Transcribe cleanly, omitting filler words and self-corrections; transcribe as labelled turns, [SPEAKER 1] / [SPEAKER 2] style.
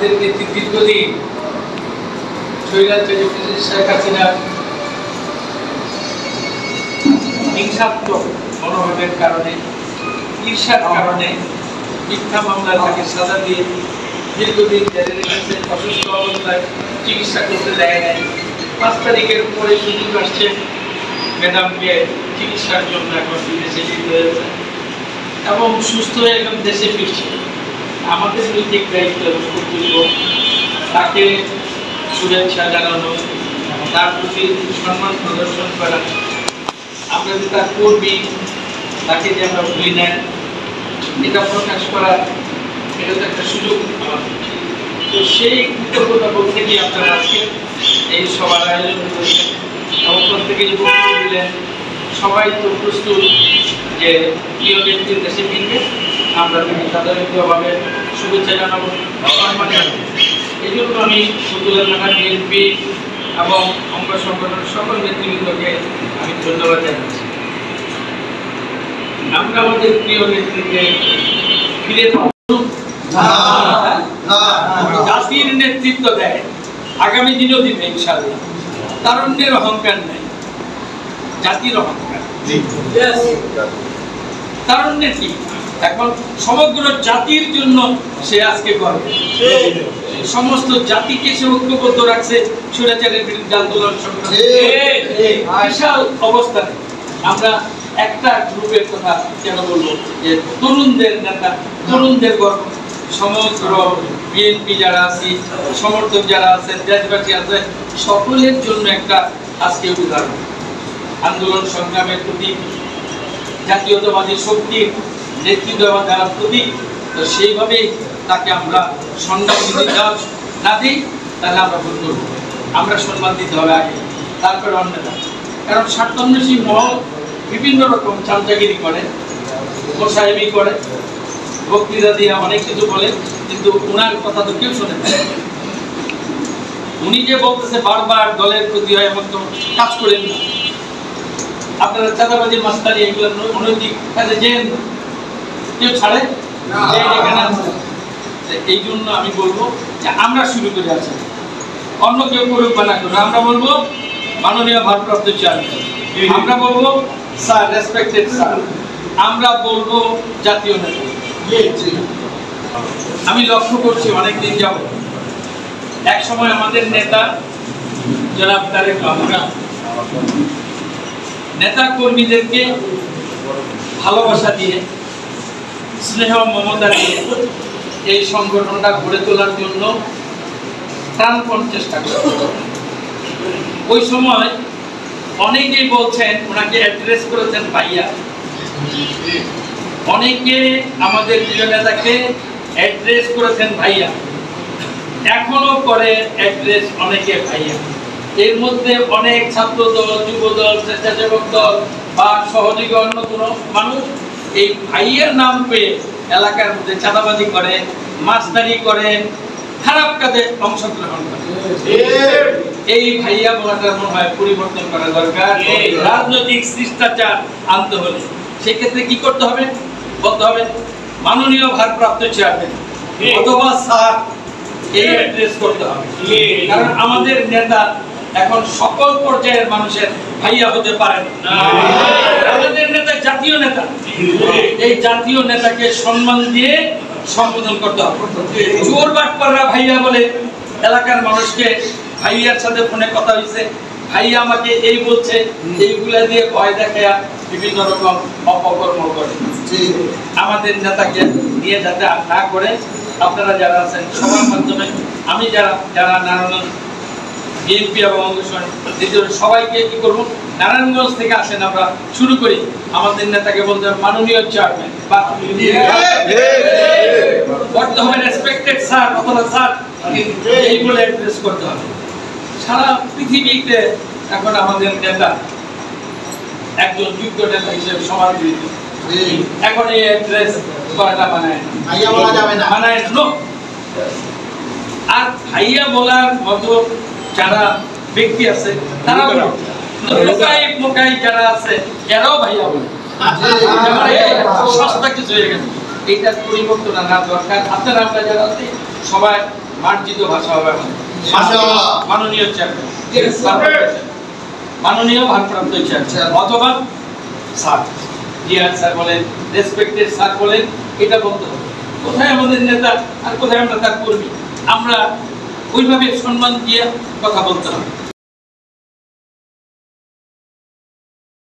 [SPEAKER 1] আমাদের নেত্রী দীর্ঘদিন স্বৈরাচারী শেখ হাসিনা হিংসাত্মক মনোভাবের কারণে, ঈর্ষার কারণে মিথ্যা মামলার তাকে সাজা দিয়ে দীর্ঘদিন জেলে রেখেছে, অসুস্থ অবস্থায় চিকিৎসা করতে দেয় নাই। 5 তারিখের পরে সুযোগ আসছে ম্যাডামকে চিকিৎসার জন্য এখন বিদেশে যেতে হয়েছে এবং সুস্থ হয়ে এখন দেশে ফিরছে। আমাদের নৈতিক দায়িত্ব এবং কর্তব্য তাকে শুভেচ্ছা জানানো, তার প্রতি সম্মান প্রদর্শন করা। আমরা যে তার কর্মী, তাকে যে আমরা ভুলি না, এটা প্রকাশ করা, এটা তো একটা সুযোগ আমাদের। তো সেই কৃতজ্ঞতা বলতে গিয়ে আপনারা আজকে এই সবার আয়োজন করেছেন এবং প্রত্যেকে যে বক্তব্য দিলেন, সবাই তো প্রস্তুত যে প্রিয় ব্যক্তির দেশে ফিরবে। আমরা তাদেরভাবে শুভেচ্ছা জানাবো, সম্মান জানাবো। এই জন্য আমি ফতুল্লা থানা বিএনপি এবং অঙ্গ সংগঠনের সকল নেতৃবৃন্দকে আমি ধন্যবাদ জানাচ্ছি। আমরা আমাদের প্রিয় নেতৃত্বে ফিরে জাতির নেতৃত্ব দেয়, আগামী দিনও দিবে ইনশাআল্লাহ। তারুণ্যের অহংকার নেই, জাতির অহংকার। তারুণ্যের কি এখন সমগ্র জাতির জন্য সে আজকে গর্ব, সমস্ত জাতিকে সে ঐক্যবদ্ধ রাখছে স্বৈরাচারের বিরুদ্ধে আন্দোলন সংগ্রামে। বিশাল অবস্থানে আমরা একটা গ্রুপের কথা কেন বলবো, যে তরুণদের নেতা, তরুণদের গর্ব। সমগ্র বিএনপি যারা আছে, সমর্থক যারা আছেন, দেশবাসী আছে, সকলের জন্য একটা আজকে উদাহরণ। আন্দোলন সংগ্রামের প্রতি জাতীয়তাবাদী শক্তির নেতৃত্ব দেওয়ার প্রতি, তো সেইভাবে তাকে আমরা সম্মান যদি না দিই তাহলে আমরা ভুল করব। আমরা সম্মান দিতে হবে আগে, তারপরে অন্যরা। কারণ স্বার্থান্বেষী মহল বিভিন্ন রকম চামচাগিরি করে, গোসাহেবি করে, বক্তৃতা দিয়ে অনেক কিছু বলে, কিন্তু ওনার কথা তো কেউ শোনে না। উনি যে বলতেছে বারবার দলের প্রতি হয় এমন তো কাজ করেন না। আপনারা চাঁদাবাজি, মাস্তানি এগুলো অনৈতিক কাজে যেন কেউ ছাড়ে না। এই জন্য আমি বলবো যে আমরা শুরু করে আছি, অন্য কেউ করুক বা না করুক, আমরা বলবো মাননীয় ভারপ্রাপ্ত চেয়ারম্যান, আমরা বলবো স্যার, রেসপেক্টেড স্যার, আমরা বলবো জাতীয় নেতা। আমি লক্ষ্য করছি অনেকদিন যাব, এক সময় আমাদের নেতা জনাব তারেক রহমান নেতা কর্মীদেরকে ভালোবাসা দিয়ে, স্নেহ মমতা দিয়ে এই সংগঠনটা গড়ে তোলার জন্য প্রাণপণ চেষ্টা করে। ওই সময় অনেকেই বলছেন, ওনাকে অ্যাড্রেস করেছেন ভাইয়া, অনেকে আমাদের প্রিয় নেতাকে অ্যাড্রেস করেছেন ভাইয়া, এখনো করে অ্যাড্রেস অনেকে ভাইয়া। এর মধ্যে অনেক ছাত্র দল, যুব দল, স্বেচ্ছাসেবক দল বা সহযোগী অন্য কোনো মানুষ এই ভাইয়ার নাম পেয়ে এলাকার মধ্যে চাঁদাবাজি করে, মাস্তানি করে, খারাপ কাজে অংশগ্রহণ করে। এই ভাইয়া বলাটা মনে হয় পরিবর্তন করা দরকার। রাজনৈতিক শিষ্টাচার আনতে হলে সেক্ষেত্রে কি করতে হবে? বলতে হবে মাননীয় ভারপ্রাপ্ত চেয়ারম্যান অথবা স্যার, এই অ্যাড্রেস করতে হবে। কারণ আমাদের নেতা এখন সকল পর্যায়ের মানুষের ভাইয়া হতে পারেন। আমাদের নেতা জাতীয় নেতা, এই জাতীয় নেতাকে সম্মান দিয়ে সম্বোধন করতে হবে। চোর বাটপাররা ভাইয়া বলে এলাকার মানুষকে, ভাইয়ার সাথে ফোনে কথা হয়েছে, ভাইয়া আমাকে এই বলছে, এইগুলা দিয়ে ভয় দেখায়া বিভিন্ন রকম অপকর্ম করে। আমাদের নেতাকে নিয়ে যাতে না করে, আপনারা যারা আছেন সবার মাধ্যমে আমি যারা নারায়ণগঞ্জ বিএনপি এবং সবাইকে কি করবো, নারায়ণগঞ্জ থেকে আসেন, আমরা শুরু করি। আমাদের নেতাকে বলতে হবে মাননীয় চেয়ারম্যান, করতে হবে রেসপেক্টেড স্যার অথবা স্যার, এই বলে অ্যাড্রেস করতে হবে। সারা পৃথিবীতে এখন আমাদের নেতা একজন যোগ্য নেতা হিসেবে সমাদৃত। এখন এই অ্যাড্রেস করাটা মানায় না, মানায় না। আর ভাইয়া বলার মতো যারা ব্যক্তি আছে তারা মোকাই যারা আছে এরাও ভাইয়া বলে, সস্তা কিছু হয়ে গেছে। এইটার পরিবর্তন আনা দরকার। আপনারা আমরা যারা আছি সবাই মার্জিত ভাষা হবে আমাদের।
[SPEAKER 2] মাশাআল্লাহ।
[SPEAKER 1] মাননীয় চেয়ারম্যান, মাননীয় ভারপ্রাপ্ত চেয়ারম্যান অথবা স্যার, ডিয়ার স্যার বলেন, রেসপেক্টেড স্যার বলেন, এটা বলতে হবে। কোথায় আমাদের নেতা আর কোথায় আমরা তার কর্মী, আমরা ওইভাবে সম্মান দিয়ে কথা বলতে হবে।